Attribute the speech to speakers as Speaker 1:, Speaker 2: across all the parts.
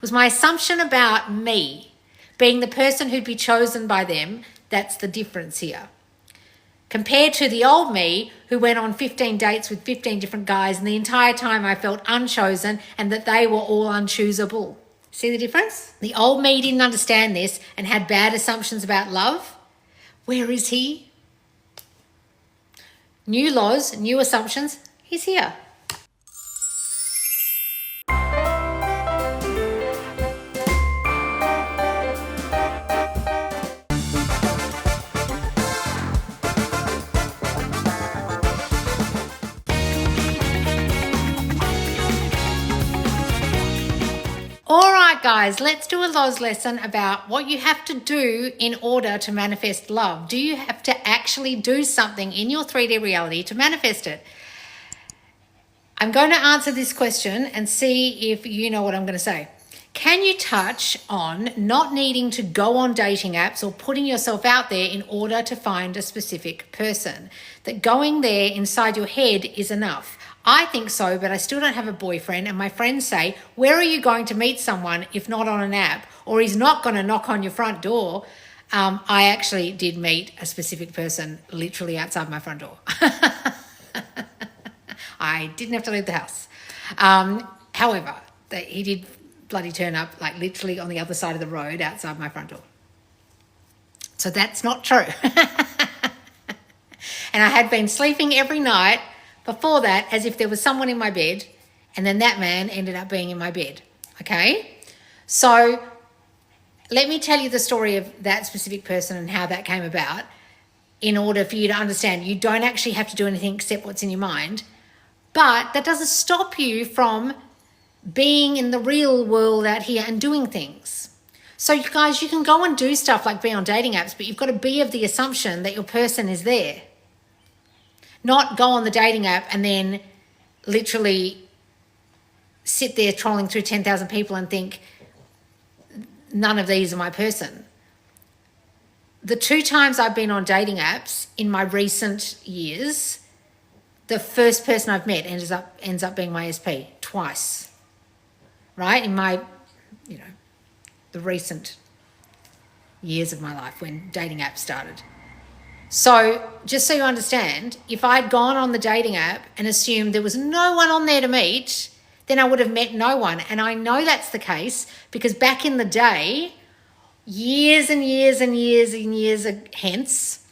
Speaker 1: Was my assumption about me being the person who'd be chosen by them. That's the difference here. Compared to the old me who went on 15 dates with 15 different guys, and the entire time I felt unchosen and that they were all unchoosable. See the difference? The old me didn't understand this and had bad assumptions about love. Where is he? New laws, new assumptions. He's here. All right, guys, let's do a Loz lesson about what you have to do in order to manifest love. Do you have to actually do something in your 3D reality to manifest it? I'm going to answer this question and see if you know what I'm going to say. Can you touch on not needing to go on dating apps or putting yourself out there in order to find a specific person? That going there inside your head is enough. I think so, but I still don't have a boyfriend, and my friends say, where are you going to meet someone if not on an app? Or he's not going to knock on your front door. I actually did meet a specific person literally outside my front door. I didn't have to leave the house. However, he did bloody turn up like literally on the other side of the road outside my front door. So that's not true. And I had been sleeping every night before that as if there was someone in my bed, and then that man ended up being in my bed. Okay? So let me tell you the story of that specific person and how that came about in order for you to understand you don't actually have to do anything except what's in your mind. But that doesn't stop you from being in the real world out here and doing things. So you guys, you can go and do stuff like be on dating apps, but you've got to be of the assumption that your person is there. Not go on the dating app and then literally sit there trolling through 10,000 people and think, none of these are my person. The 2 times I've been on dating apps in my recent years, the first person I've met ends up being my SP twice, right? In my, the recent years of my life when dating apps started. So just so you understand, if I'd gone on the dating app and assumed there was no one on there to meet, then I would have met no one. And I know that's the case because back in the day, years and years and years and years hence,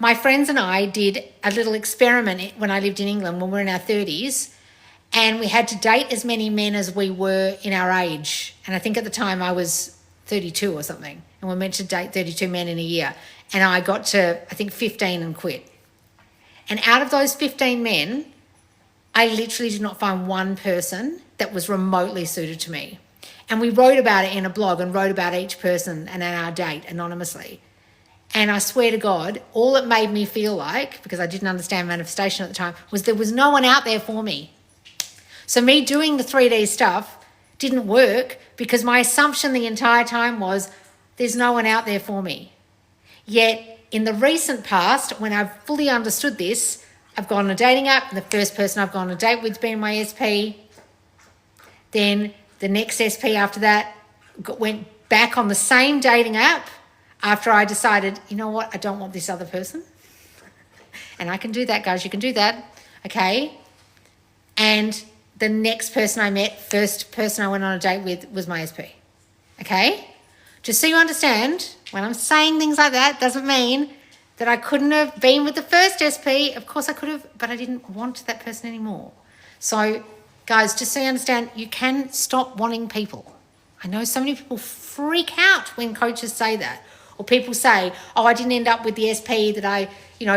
Speaker 1: my friends and I did a little experiment when I lived in England when we were in our 30s, and we had to date as many men as we were in our age. And I think at the time I was 32 or something, and we're meant to date 32 men in a year. And I got to, I think, 15 and quit. And out of those 15 men, I literally did not find one person that was remotely suited to me. And we wrote about it in a blog and wrote about each person and our date anonymously. And I swear to God, all it made me feel like, because I didn't understand manifestation at the time, was there was no one out there for me. So me doing the 3D stuff didn't work because my assumption the entire time was there's no one out there for me. Yet in the recent past, when I've fully understood this, I've gone on a dating app, and the first person I've gone on a date with has been my SP. Then the next SP after that went back on the same dating app after I decided, you know what, I don't want this other person. And I can do that, guys, you can do that, okay? And the next person I met, first person I went on a date with was my SP, okay? Just so you understand, when I'm saying things like that, doesn't mean that I couldn't have been with the first SP. Of course I could have, but I didn't want that person anymore. So, guys, just so you understand, you can stop wanting people. I know so many people freak out when coaches say that. Or people say, oh, I didn't end up with the SP that I,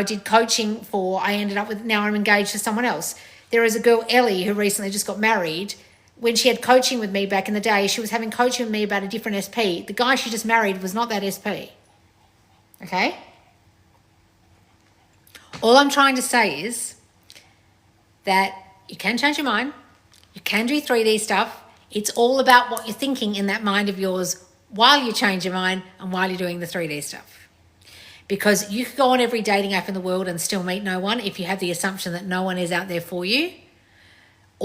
Speaker 1: did coaching for. I ended up with, now I'm engaged to someone else. There is a girl, Ellie, who recently just got married. When she had coaching with me back in the day, she was having coaching with me about a different SP. The guy she just married was not that SP. Okay? All I'm trying to say is that you can change your mind. You can do 3D stuff. It's all about what you're thinking in that mind of yours while you change your mind and while you're doing the 3D stuff. Because you could go on every dating app in the world and still meet no one if you have the assumption that no one is out there for you.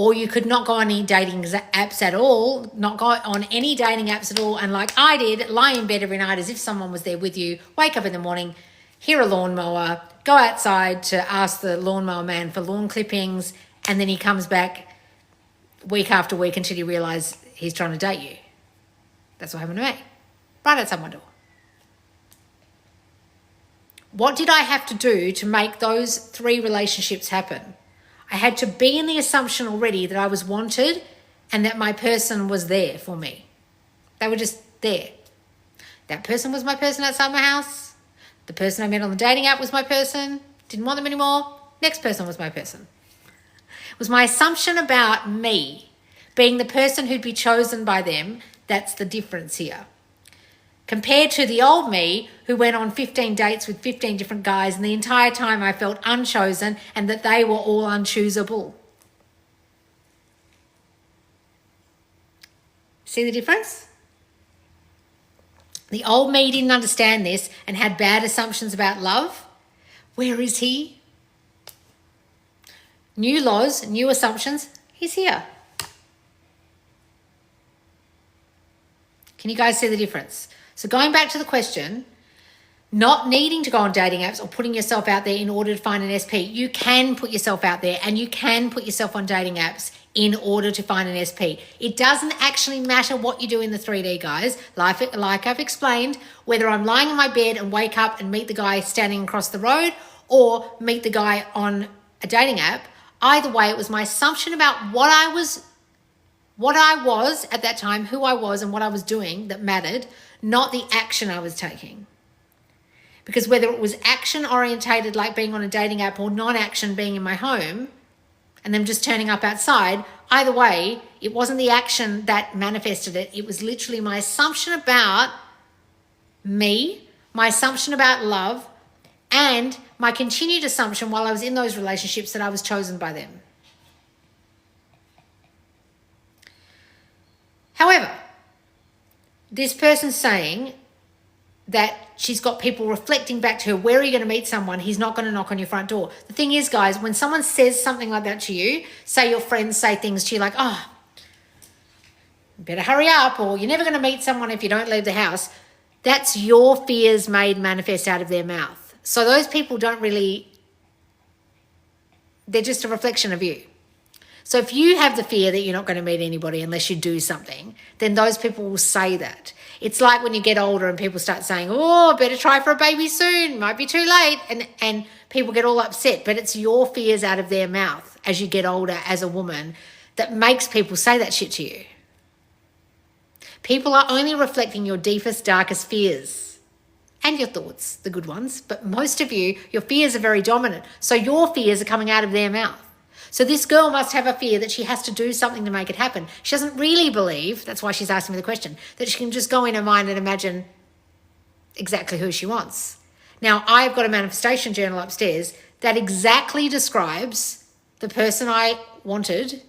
Speaker 1: Or you could not go on any dating apps at all, not go on any dating apps at all, and like I did, lie in bed every night as if someone was there with you, wake up in the morning, hear a lawnmower, go outside to ask the lawnmower man for lawn clippings, and then he comes back week after week until you realise he's trying to date you. That's what happened to me. Right outside my door. What did I have to do to make those 3 relationships happen? I had to be in the assumption already that I was wanted and that my person was there for me. They were just there. That person was my person outside my house. The person I met on the dating app was my person. Didn't want them anymore. Next person was my person. It was my assumption about me being the person who'd be chosen by them. That's the difference here. Compared to the old me who went on 15 dates with 15 different guys, and the entire time I felt unchosen and that they were all unchoosable. See the difference? The old me didn't understand this and had bad assumptions about love. Where is he? New laws, new assumptions. He's here. Can you guys see the difference? So going back to the question, not needing to go on dating apps or putting yourself out there in order to find an SP, you can put yourself out there and you can put yourself on dating apps in order to find an SP. It doesn't actually matter what you do in the 3D, guys. Like I've explained, whether I'm lying in my bed and wake up and meet the guy standing across the road or meet the guy on a dating app, either way, it was my assumption about what I was at that time, who I was and what I was doing that mattered, not the action I was taking. Because whether it was action orientated like being on a dating app or non-action being in my home and them just turning up outside, either way, it wasn't the action that manifested it. It was literally my assumption about me, my assumption about love, and my continued assumption while I was in those relationships that I was chosen by them. However, this person's saying that she's got people reflecting back to her, where are you going to meet someone? He's not going to knock on your front door. The thing is, guys, when someone says something like that to you, say your friends say things to you like, oh, better hurry up, or you're never going to meet someone if you don't leave the house. That's your fears made manifest out of their mouth. So those people don't really, they're just a reflection of you. So if you have the fear that you're not going to meet anybody unless you do something, then those people will say that. It's like when you get older and people start saying, oh, better try for a baby soon, might be too late. And people get all upset, but it's your fears out of their mouth as you get older as a woman that makes people say that shit to you. People are only reflecting your deepest, darkest fears and your thoughts, the good ones. But most of you, your fears are very dominant. So your fears are coming out of their mouth. So this girl must have a fear that she has to do something to make it happen. She doesn't really believe, that's why she's asking me the question, that she can just go in her mind and imagine exactly who she wants. Now, I've got a manifestation journal upstairs that exactly describes the person I wanted,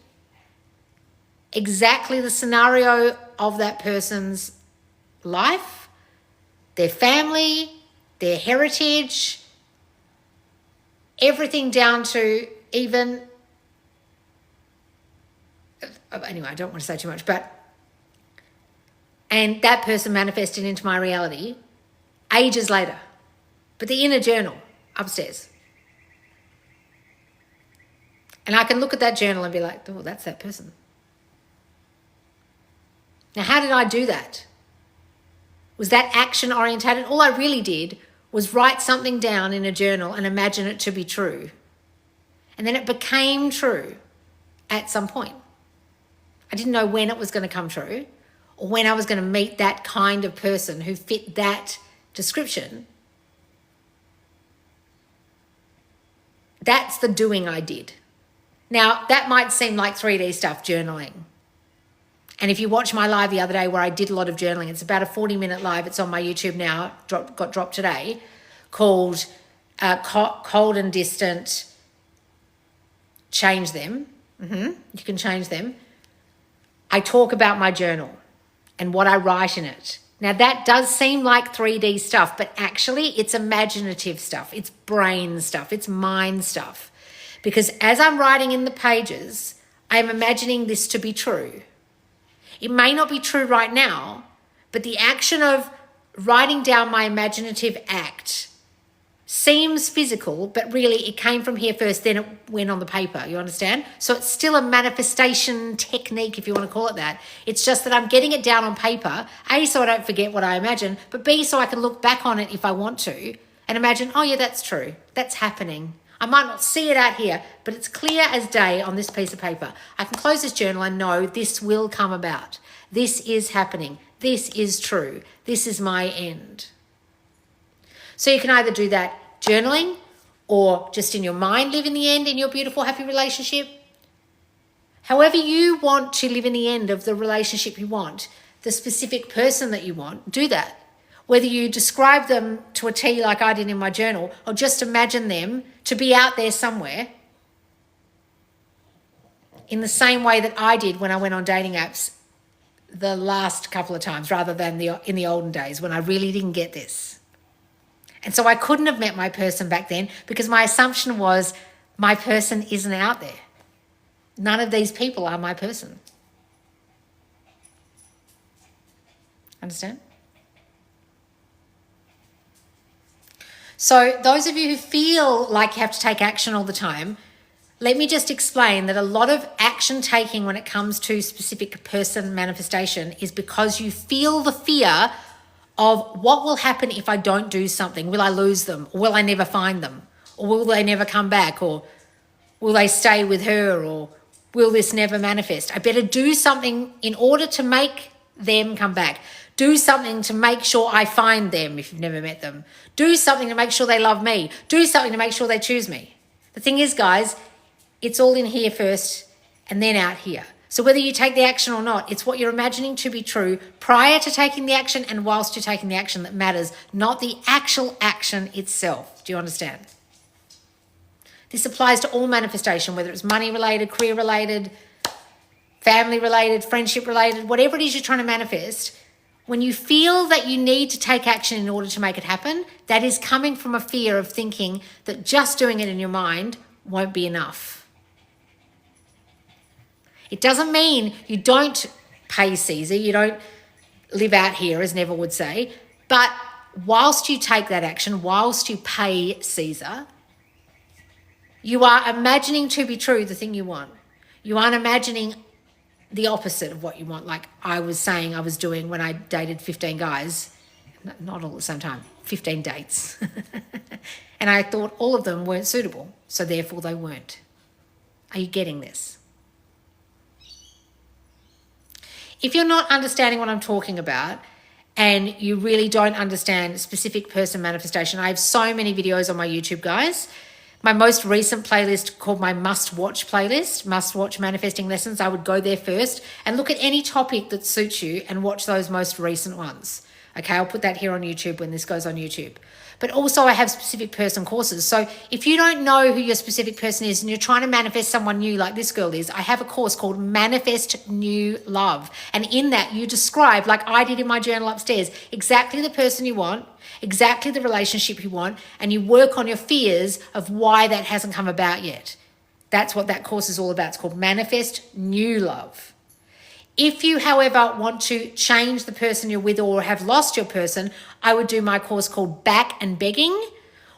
Speaker 1: exactly the scenario of that person's life, their family, their heritage, everything down to even... Anyway, I don't want to say too much, and that person manifested into my reality ages later. But the inner journal upstairs. And I can look at that journal and be like, oh, that's that person. Now, how did I do that? Was that action orientated? All I really did was write something down in a journal and imagine it to be true. And then it became true at some point. I didn't know when it was going to come true or when I was going to meet that kind of person who fit that description. That's the doing I did. Now, that might seem like 3D stuff, journaling. And if you watch my live the other day where I did a lot of journaling, it's about a 40-minute live. It's on my YouTube now, got dropped today, called Cold and Distant, Change Them. You can change them. I talk about my journal and what I write in it. Now, that does seem like 3D stuff, but actually it's imaginative stuff. It's brain stuff. It's mind stuff. Because as I'm writing in the pages, I am imagining this to be true. It may not be true right now, but the action of writing down my imaginative act seems physical, but really it came from here first, then it went on the paper, you understand? So it's still a manifestation technique, if you want to call it that. It's just that I'm getting it down on paper, A, so I don't forget what I imagine, but B, so I can look back on it if I want to and imagine, oh yeah, that's true. That's happening. I might not see it out here, but it's clear as day on this piece of paper. I can close this journal and know this will come about. This is happening. This is true. This is my end. So you can either do that journaling or just in your mind live in the end in your beautiful, happy relationship. However you want to live in the end of the relationship you want, the specific person that you want, do that. Whether you describe them to a T like I did in my journal or just imagine them to be out there somewhere in the same way that I did when I went on dating apps the last couple of times rather than in the olden days when I really didn't get this. And so I couldn't have met my person back then because my assumption was my person isn't out there. None of these people are my person. Understand? So those of you who feel like you have to take action all the time, let me just explain that a lot of action taking when it comes to specific person manifestation is because you feel the fear of what will happen if I don't do something. Will I lose them? Or will I never find them? Or will they never come back? Or will they stay with her? Or will this never manifest? I better do something in order to make them come back. Do something to make sure I find them if you've never met them. Do something to make sure they love me. Do something to make sure they choose me. The thing is, guys, it's all in here first and then out here. So whether you take the action or not, it's what you're imagining to be true prior to taking the action and whilst you're taking the action that matters, not the actual action itself. Do you understand? This applies to all manifestation, whether it's money related, career related, family related, friendship related, whatever it is you're trying to manifest. When you feel that you need to take action in order to make it happen, that is coming from a fear of thinking that just doing it in your mind won't be enough. It doesn't mean you don't pay Caesar, you don't live out here, as Neville would say, but whilst you take that action, whilst you pay Caesar, you are imagining to be true the thing you want. You aren't imagining the opposite of what you want, like I was saying I was doing when I dated 15 guys, not all at the same time, 15 dates. And I thought all of them weren't suitable, so therefore they weren't. Are you getting this? If you're not understanding what I'm talking about and you really don't understand specific person manifestation, I have so many videos on my YouTube, guys. My most recent playlist called my must-watch playlist, must-watch manifesting lessons, I would go there first and look at any topic that suits you and watch those most recent ones. Okay, I'll put that here on YouTube when this goes on YouTube. But also I have specific person courses. So if you don't know who your specific person is and you're trying to manifest someone new like this girl is, I have a course called Manifest New Love. And in that you describe, like I did in my journal upstairs, exactly the person you want, exactly the relationship you want, and you work on your fears of why that hasn't come about yet. That's what that course is all about. It's called Manifest New Love. If you, however, want to change the person you're with or have lost your person, I would do my course called Back and Begging,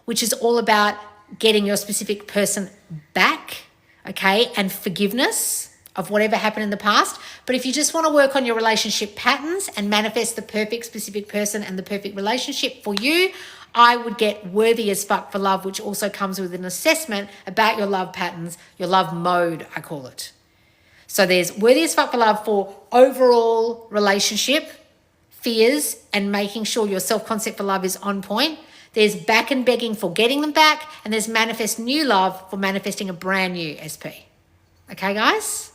Speaker 1: which is all about getting your specific person back, okay, and forgiveness of whatever happened in the past. But if you just want to work on your relationship patterns and manifest the perfect specific person and the perfect relationship for you, I would get Worthy as Fuck for Love, which also comes with an assessment about your love patterns, your love mode, I call it. So there's Worthy as Fuck for Love for overall relationship, fears, and making sure your self-concept for love is on point. There's Back and Begging for getting them back. And there's Manifest New Love for manifesting a brand new SP. Okay, guys?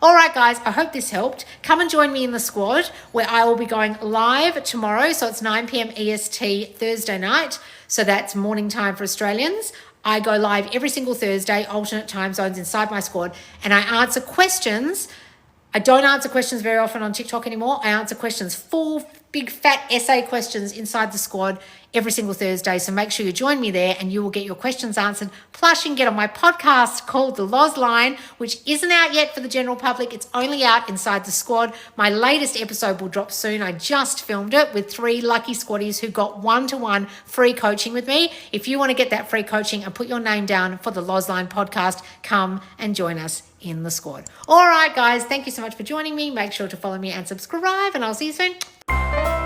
Speaker 1: All right, guys, I hope this helped. Come and join me in the squad where I will be going live tomorrow. So it's 9 p.m. EST Thursday night. So that's morning time for Australians. I go live every single Thursday, alternate time zones inside my squad, and I answer questions. I don't answer questions very often on TikTok anymore. I answer questions 4 big fat essay questions inside the squad every single Thursday. So make sure you join me there and you will get your questions answered. Plus, you can get on my podcast called The Loz Line, which isn't out yet for the general public. It's only out inside the squad. My latest episode will drop soon. I just filmed it with 3 lucky squaddies who got one-to-one free coaching with me. If you want to get that free coaching and put your name down for the Loz Line podcast, come and join us in the squad. All right, guys, thank you so much for joining me. Make sure to follow me and subscribe, and I'll see you soon.